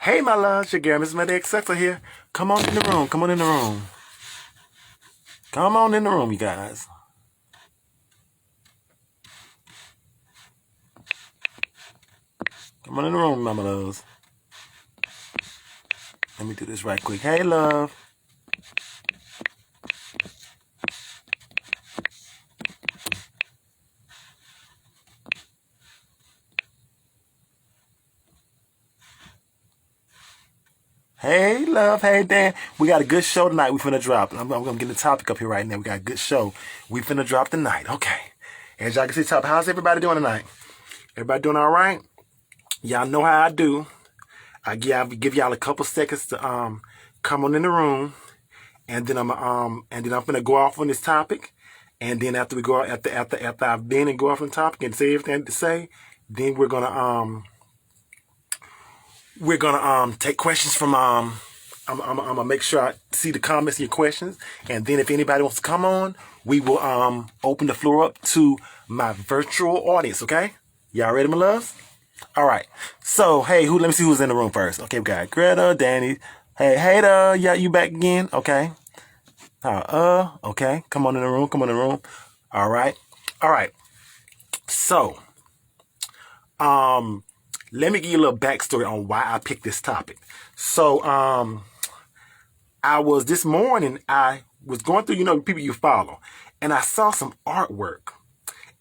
Hey, my loves, your girl, Miss Medic Sexer here. Come on in the room. Come on in the room. Come on in the room, you guys. Come on in the room, mama loves. Let me do this right quick. Hey, love. Hey, love. Hey, Dan. We got a good show tonight. We finna drop. I'm gonna get the topic up here right now. We got a good show. We finna drop tonight. Okay. As y'all can see, top. How's everybody doing tonight? Everybody doing all right? Y'all know how I do. I give y'all a couple seconds to come on in the room, and then I'm gonna go off on this topic, and then after we go after I've been and go off on the topic and say everything to say, then we're gonna take questions from I'm gonna make sure I see the comments and your questions, and then if anybody wants to come on, we will open the floor up to my virtual audience. Okay, y'all ready, my loves? All right. So hey, let me see who's in the room first. Okay, we got Greta, Danny. Hey, Hater, yeah, you back again? Okay. Okay. Come on in the room. Come on in the room. All right. All right. So, let me give you a little backstory on why I picked this topic. So, this morning, I was going through, people you follow, and I saw some artwork,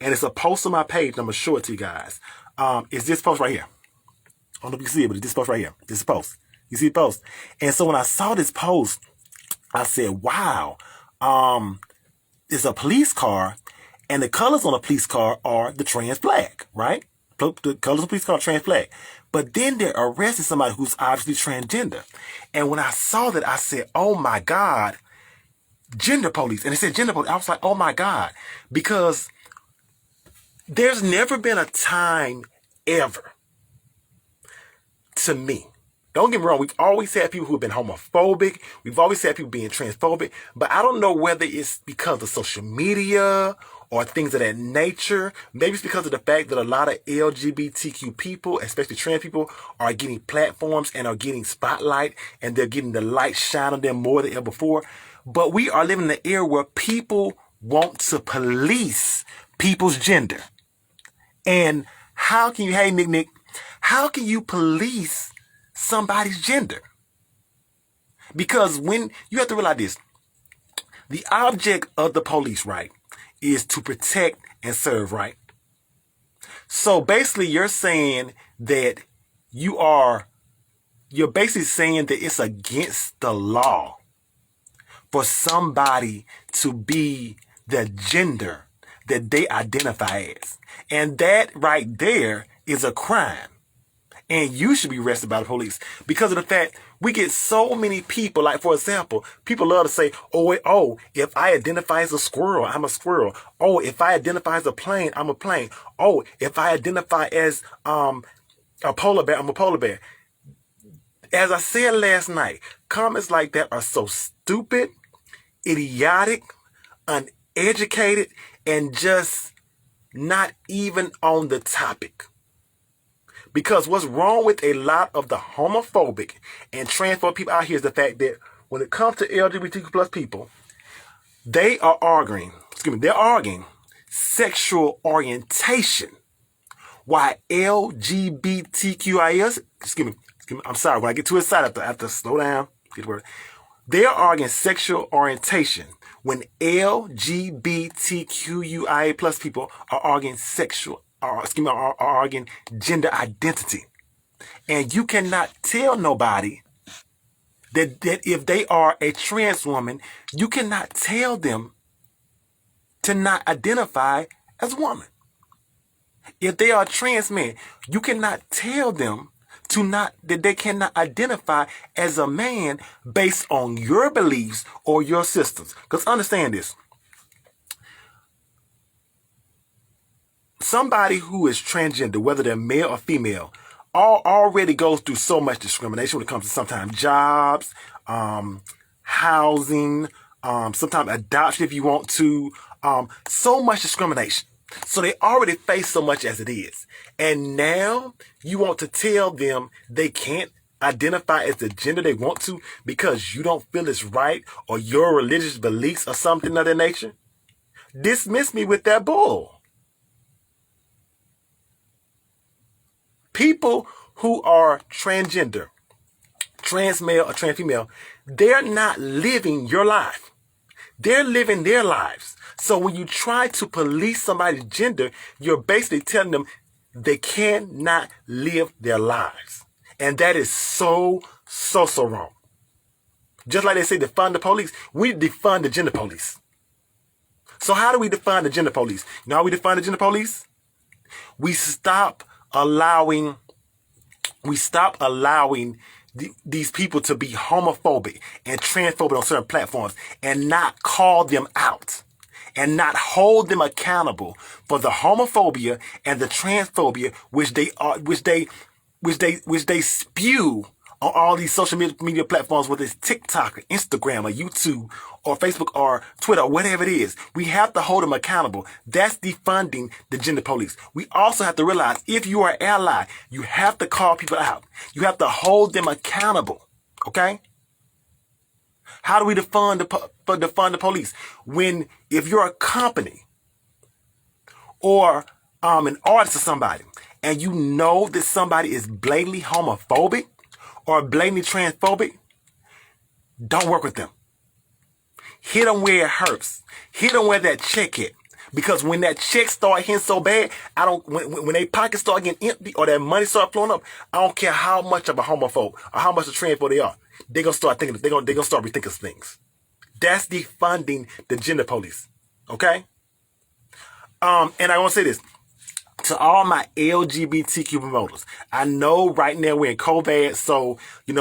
and it's a post on my page. I'm going to show it to you guys. It's this post right here. I don't know if you can see it, but it's this post right here. This post. You see the post? And so when I saw this post, I said, wow, it's a police car, and the colors on the police car are the trans flag, right? The colors of the police car are trans flag. But then they're arresting somebody who's obviously transgender. And when I saw that, I said, oh my God, gender police. And it said gender police. I was like, oh my God, because there's never been a time ever, to me. Don't get me wrong, we've always had people who have been homophobic. We've always had people being transphobic. But I don't know whether it's because of social media or things of that nature. Maybe it's because of the fact that a lot of LGBTQ people, especially trans people, are getting platforms and are getting spotlight, and they're getting the light shine on them more than ever before. But we are living in an era where people want to police people's gender. And how can you, hey, Nick, how can you police somebody's gender? Because when you have to realize this, the object of the police, right, is to protect and serve, right? So basically you're saying that you're basically saying that it's against the law for somebody to be the gender that they identify as. And that right there is a crime. And you should be arrested by the police because of the fact we get so many people. Like, for example, people love to say, oh, if I identify as a squirrel, I'm a squirrel. Oh, if I identify as a plane, I'm a plane. Oh, if I identify as a polar bear, I'm a polar bear. As I said last night, comments like that are so stupid, idiotic, uneducated, and just not even on the topic. Because what's wrong with a lot of the homophobic and transphobic people out here is the fact that when it comes to LGBTQ plus people, they're arguing sexual orientation. Why LGBTQIS, I'm sorry, when I get too excited, I have to slow down, get the word. They're arguing sexual orientation when LGBTQIA plus people are arguing are arguing gender identity. And you cannot tell nobody that if they are a trans woman, you cannot tell them to not identify as a woman. If they are a trans man, you cannot tell them that they cannot identify as a man based on your beliefs or your systems. Because understand this. Somebody who is transgender, whether they're male or female, already goes through so much discrimination when it comes to sometimes jobs, housing, sometimes adoption if you want to, so much discrimination. So they already face so much as it is. And now you want to tell them they can't identify as the gender they want to because you don't feel it's right or your religious beliefs or something of that nature, dismiss me with that bull. People who are transgender, trans male or trans female, they're not living your life. They're living their lives. So when you try to police somebody's gender, you're basically telling them they cannot live their lives. And that is so wrong. Just like they say defund the police, we defund the gender police. So how do we define the gender police? You know how we define the gender police? We stop allowing these people to be homophobic and transphobic on certain platforms and not call them out and not hold them accountable for the homophobia and the transphobia which they spew on all these social media platforms, whether it's TikTok or Instagram or YouTube or Facebook or Twitter or whatever it is. We have to hold them accountable. That's defunding the gender police. We also have to realize if you are an ally, you have to call people out. You have to hold them accountable. Okay? How do we defund the police? If you're a company or an artist or somebody, and you know that somebody is blatantly homophobic or blatantly transphobic, don't work with them. Hit them where it hurts. Hit them where that check hit. Because when that check start hitting so bad, when their pockets start getting empty or that money start flowing up, I don't care how much of a homophobe or how much of a transphobe they are. They're gonna start thinking. They're gonna start rethinking things. That's defunding the gender police. Okay. And I want to say this to all my LGBTQ promoters. I know right now we're in COVID, so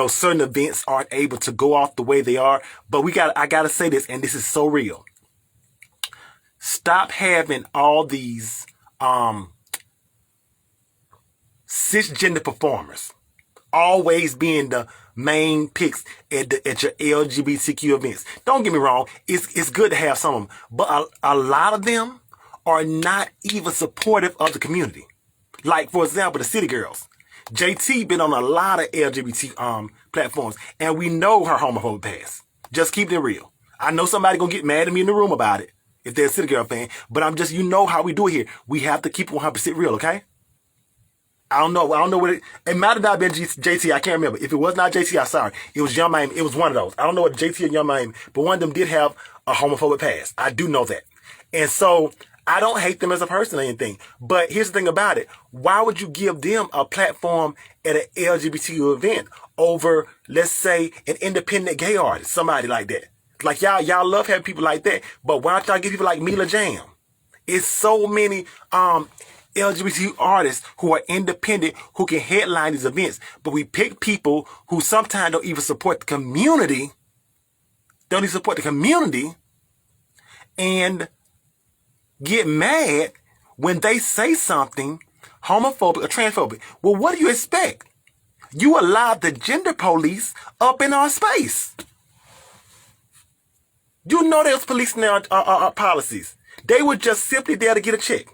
certain events aren't able to go off the way they are. But I gotta say this, and this is so real. Stop having all these cisgender performers always being the main picks at your LGBTQ events. Don't get me wrong, it's good to have some of them, but a lot of them are not even supportive of the community. Like, for example, the City Girls. JT been on a lot of LGBT platforms, and we know her homophobic past. Just keep it real. I know somebody gonna get mad at me in the room about it if they're a City Girl fan, but I'm just, how we do it here. We have to keep it 100% real, okay? I don't know what it might have not been JT. I can't remember. If it was not JT, I'm sorry. It was Young Miami. It was one of those. I don't know what JT and Young Miami, but one of them did have a homophobic past. I do know that. And so I don't hate them as a person or anything. But here's the thing about it. Why would you give them a platform at an LGBTQ event over, let's say, an independent gay artist, somebody like that? Like y'all love having people like that. But why don't y'all give people like Mila Jam? It's so many LGBT artists who are independent, who can headline these events, but we pick people who sometimes don't even support the community, and get mad when they say something homophobic or transphobic. Well, what do you expect? You allowed the gender police up in our space. You know they was policing our policies. They were just simply there to get a check.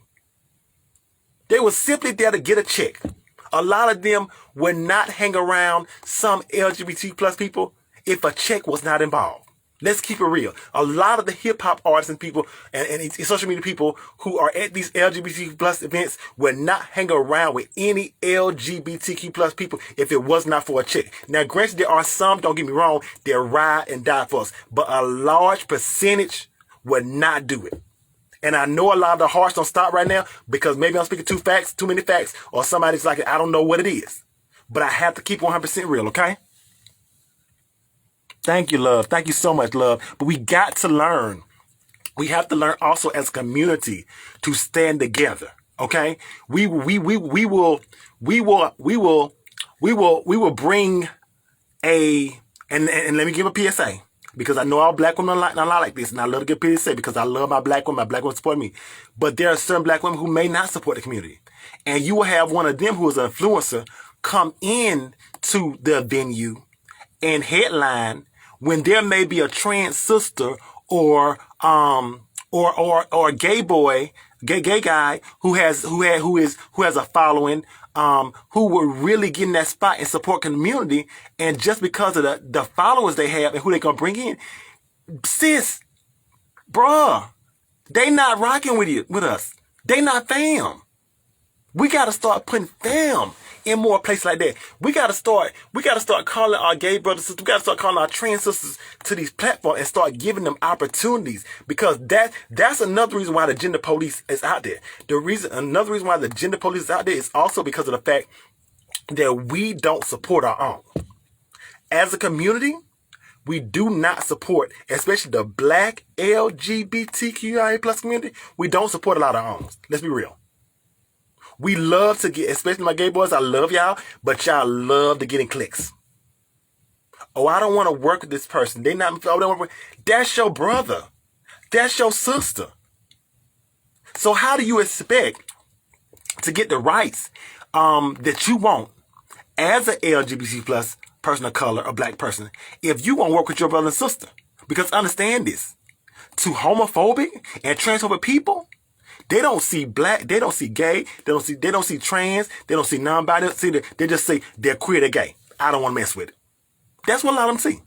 They were simply there to get a check. A lot of them would not hang around some LGBT plus people if a check was not involved. Let's keep it real. A lot of the hip hop artists and people and social media people who are at these LGBT plus events would not hang around with any LGBTQ plus people if it was not for a check. Now, granted, there are some, don't get me wrong, that ride and die for us, but a large percentage would not do it. And I know a lot of the hearts don't stop right now because maybe I'm speaking too many facts, or somebody's like, I don't know what it is. But I have to keep 100% real, okay? Thank you, love. Thank you so much, love. But we got to learn. We have to learn also as a community to stand together, okay? We will bring and let me give a PSA. Because I know all black women are not like this, and I love to get PSA because I love my black women. My black women support me. But there are certain black women who may not support the community. And you will have one of them who is an influencer come in to the venue and headline when there may be a trans sister or a gay boy gay guy who has a following, who will really get in that spot and support community, and just because of the followers they have and who they gonna bring in, sis, bruh, they not rocking with us. They not fam. We gotta start putting fam in more places like that. We gotta start calling our gay brothers and sisters. We gotta start calling our trans sisters to these platforms and start giving them opportunities, because that's another reason why the gender police is out there. Another reason why the gender police is out there is also because of the fact that we don't support our own. As a community, we do not support, especially the black LGBTQIA plus community. We don't support a lot of our own. Let's be real. We love to get, especially my gay boys, I love y'all, but y'all love to get in cliques. Oh, I don't want to work with this person. That's your brother. That's your sister. So how do you expect to get the rights that you want as an LGBT plus person of color, a black person, if you won't work with your brother and sister? Because understand this, to homophobic and transphobic people, they don't see black, they don't see gay, they don't see trans, they don't see non-binary. They just say they're queer, they're gay. I don't want to mess with it. That's what a lot of them see.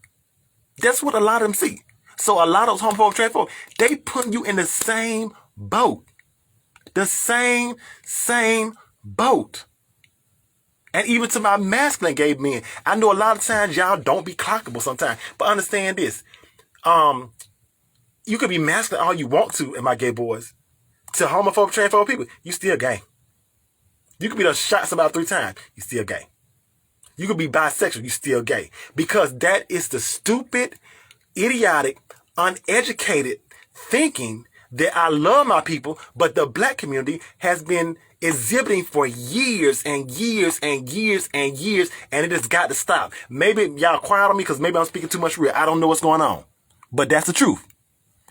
That's what a lot of them see. So a lot of those homophobic, transphobic, they put you in the same boat. The same boat. And even to my masculine gay men, I know a lot of times y'all don't be clockable sometimes. But understand this. You could be masculine all you want to, and my gay boys. To homophobic, transphobic people, you still gay. You could be done shot somebody 3 times, you still gay. You could be bisexual, you still gay. Because that is the stupid, idiotic, uneducated thinking that I love my people, but the black community has been exhibiting for years and years and years and years, and it has got to stop. Maybe y'all quiet on me because maybe I'm speaking too much real. I don't know what's going on. But that's the truth.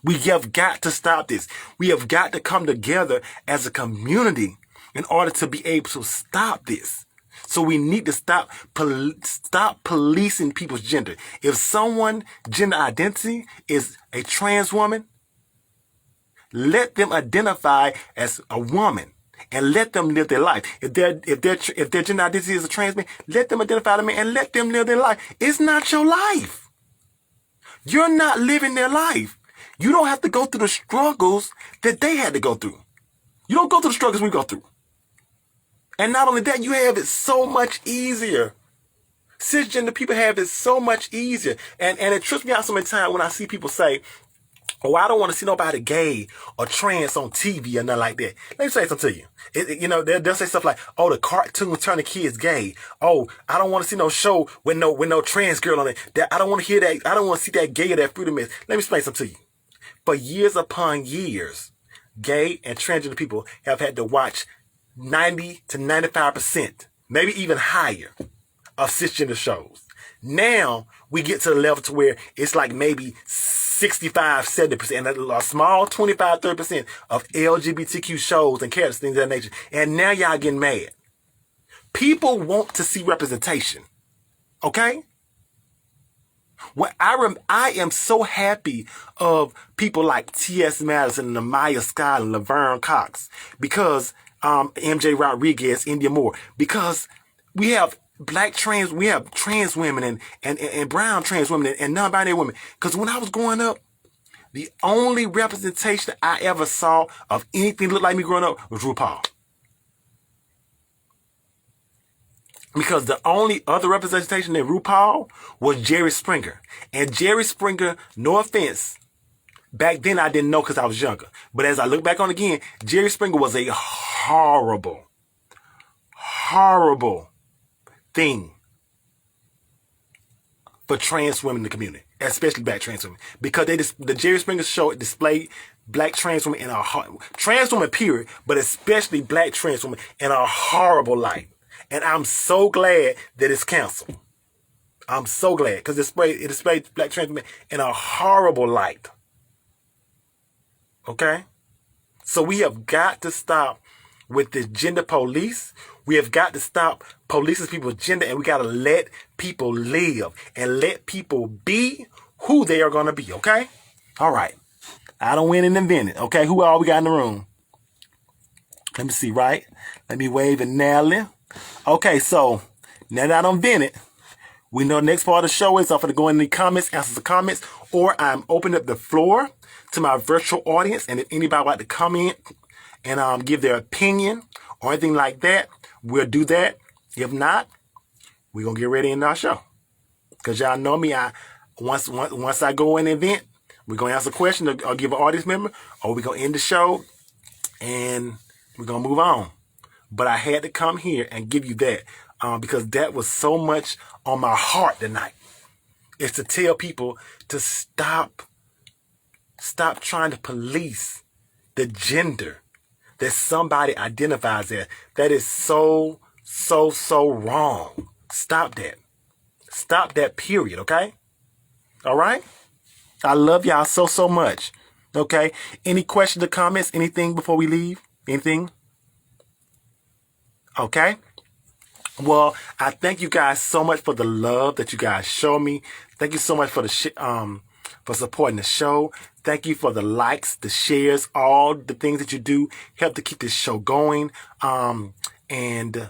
We have got to stop this. We have got to come together as a community in order to be able to stop this. So we need to stop policing people's gender. If someone's gender identity is a trans woman, let them identify as a woman and let them live their life. If their gender identity is a trans man, let them identify as a man and let them live their life. It's not your life. You're not living their life. You don't have to go through the struggles that they had to go through. You don't go through the struggles we go through. And not only that, you have it so much easier. Cisgender people have it so much easier. And it trips me out so many times when I see people say, oh, I don't want to see nobody gay or trans on TV or nothing like that. Let me say something to you. They'll say stuff like, oh, the cartoons turn the kids gay. Oh, I don't want to see no show with no trans girl on it. I don't want to hear that. I don't want to see that gay or that freedom is. Let me explain something to you. For years upon years, gay and transgender people have had to watch 90 to 95%, maybe even higher, of cisgender shows. Now we get to the level to where it's like maybe 65, 70%, and a small 25, 30% of LGBTQ shows and characters, things of that nature. And now y'all getting mad. People want to see representation. Okay? Well, I am so happy of people like T.S. Madison, Amaya Scott, and Laverne Cox, because MJ Rodriguez, India Moore, because we have we have trans women and brown trans women and non-binary women. Because when I was growing up, the only representation I ever saw of anything that looked like me growing up was RuPaul. Because the only other representation in RuPaul was Jerry Springer. And Jerry Springer, no offense, back then I didn't know because I was younger. But as I look back on it again, Jerry Springer was a horrible thing for trans women in the community, especially black trans women. Because the Jerry Springer show displayed black trans women in a trans women period, but especially black trans women in a horrible light. And I'm so glad that it's canceled. I'm so glad, because it displayed black trans women in a horrible light. Okay? So we have got to stop with this gender police. We have got to stop policing people's gender, and we got to let people live and let people be who they are going to be. Okay? All right. I don't win and invented. Okay? Who all we got in the room? Let me see, right? Let me wave and nail it. Okay, so now that I'm vented, we know the next part of the show is I'm going to go in the comments, answer the comments, or I'm opening up the floor to my virtual audience. And if anybody would like to come in and give their opinion or anything like that, we'll do that. If not, we're going to get ready in our show. Because y'all know me, once I go in an event, we're going to answer a question or give an audience member, or we're going to end the show and we're going to move on. But I had to come here and give you that because that was so much on my heart tonight. It's to tell people to stop trying to police the gender that somebody identifies as. That is so wrong. Stop that. Stop that, period, okay? All right? I love y'all so much. Okay? Any questions or comments? Anything before we leave? Anything? Okay? Well, I thank you guys so much for the love that you guys show me. Thank you so much for for supporting the show. Thank you for the likes, the shares, all the things that you do help to keep this show going. And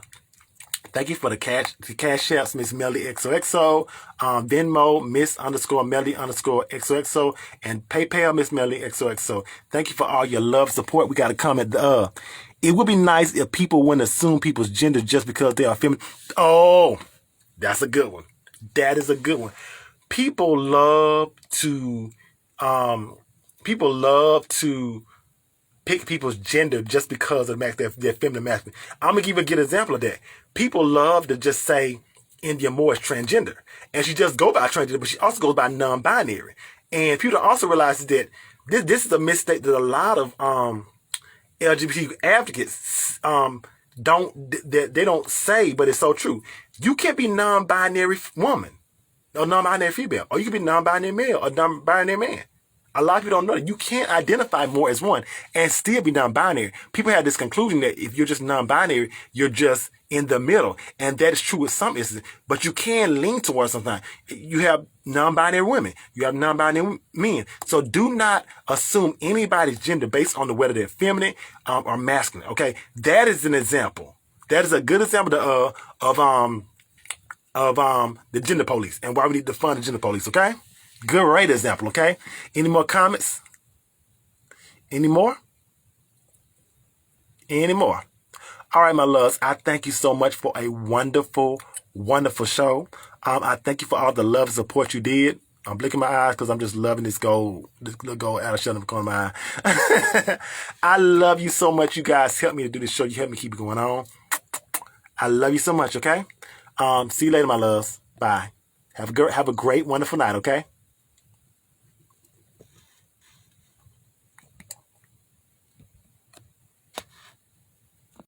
thank you for the cash apps, Miss Melody XOXO, Venmo, Miss_Melody_XOXO, and PayPal, Miss Melody XOXO. Thank you for all your love, support. We got to comment. It would be nice if people wouldn't assume people's gender just because they are feminine. Oh, that's a good one. That is a good one. People love to pick people's gender just because of their feminine masculine. I'm gonna give you a good example of that. People love to just say India Moore is transgender, and she just goes by transgender, but she also goes by non-binary. And people also realize that this is a mistake that a lot of LGBT advocates they don't say, but it's so true. You can't be non-binary woman or non-binary female, or you can be non-binary male or non-binary man. A lot of people don't know that you can't identify more as one and still be non-binary. People have this conclusion that if you're just non-binary, you're just in the middle. And that is true with some instances. But you can lean towards something. You have non-binary women. You have non-binary men. So do not assume anybody's gender based on whether they're feminine or masculine. Okay? That is an example. That is a good example of the gender police and why we need to fund the gender police. Okay? Great example, okay? Any more comments? Any more? Any more? All right, my loves, I thank you so much for a wonderful, wonderful show. I thank you for all the love and support you did. I'm blinking my eyes because I'm just loving this little gold out of shut in the corner of my eye. I love you so much. You guys help me to do this show. You help me keep it going on. I love you so much, okay? See you later, my loves. Bye. Have a great, wonderful night, okay?